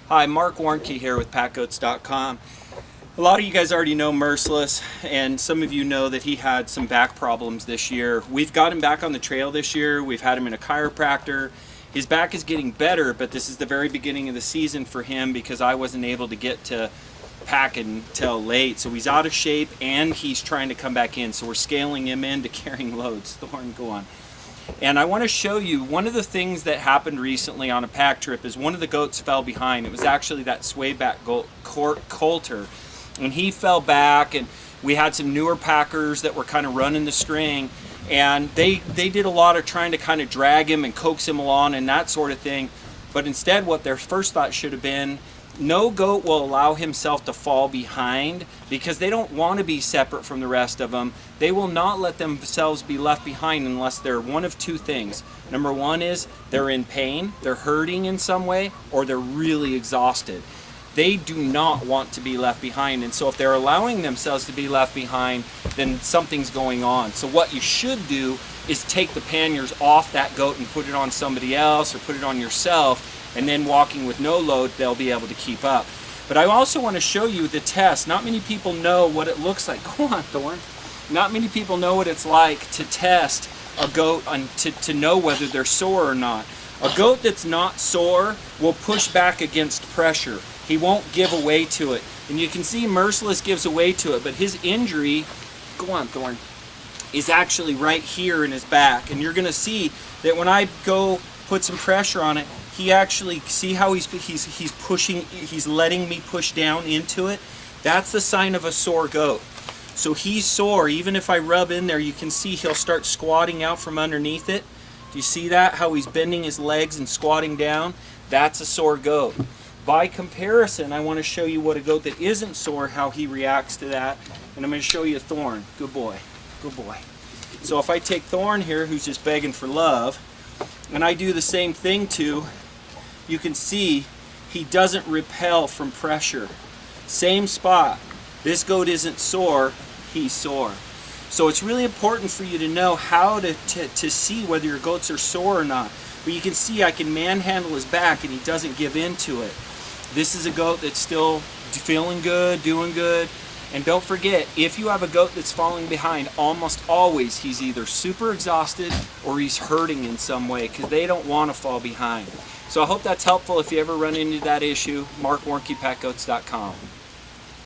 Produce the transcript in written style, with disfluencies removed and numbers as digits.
Hi, Mark Warnke here with PackGoats.com. A lot of you guys already know Merciless, and some of you know that he had some back problems this year. We've got him back on the trail this year. We've had him in a chiropractor. His back is getting better, but this is the very beginning of the season for him because I wasn't able to get to pack until late. So he's out of shape and he's trying to come back in. So we're scaling him into carrying loads. Thorn, go on. And I want to show you one of the things that happened recently on a pack trip is one of the goats fell behind. It was actually that swayback goat, Coulter, and he fell back, and we had some newer packers that were kind of running the string, and they did a lot of trying to kind of drag him and coax him along and that sort of thing. But instead what their first thought should have been, no goat will allow himself to fall behind because they don't want to be separate from the rest of them. They will not let themselves be left behind unless they're one of two things. Number one is they're in pain, they're hurting in some way, or they're really exhausted. They do not want to be left behind, and so if they're allowing themselves to be left behind, then something's going on. So what you should do is take the panniers off that goat and put it on somebody else or put it on yourself, and then walking with no load, they'll be able to keep up. But I also want to show you the test. Not many people know what it looks like. Go on, Thorn. Not many people know what it's like to test a goat to know whether they're sore or not. A goat that's not sore will push back against pressure. He won't give away to it. And you can see Merciless gives away to it, but his injury, go on, Thorn, is actually right here in his back. And you're going to see that when I go put some pressure on it, he actually, see how he's pushing, he's letting me push down into it? That's the sign of a sore goat. So he's sore. Even if I rub in there, you can see he'll start squatting out from underneath it. Do you see that? How he's bending his legs and squatting down? That's a sore goat. By comparison, I want to show you what a goat that isn't sore, how he reacts to that. And I'm going to show you Thorn. Good boy. Good boy. So if I take Thorn here, who's just begging for love, and I do the same thing to, you can see he doesn't repel from pressure. Same spot. This goat isn't sore, he's sore. So it's really important for you to know how to see whether your goats are sore or not. But you can see I can manhandle his back and he doesn't give in to it. This is a goat that's still feeling good, doing good. And don't forget, if you have a goat that's falling behind, almost always he's either super exhausted or he's hurting in some way because they don't want to fall behind. So I hope that's helpful if you ever run into that issue. Mark Warnke, PackGoats.com.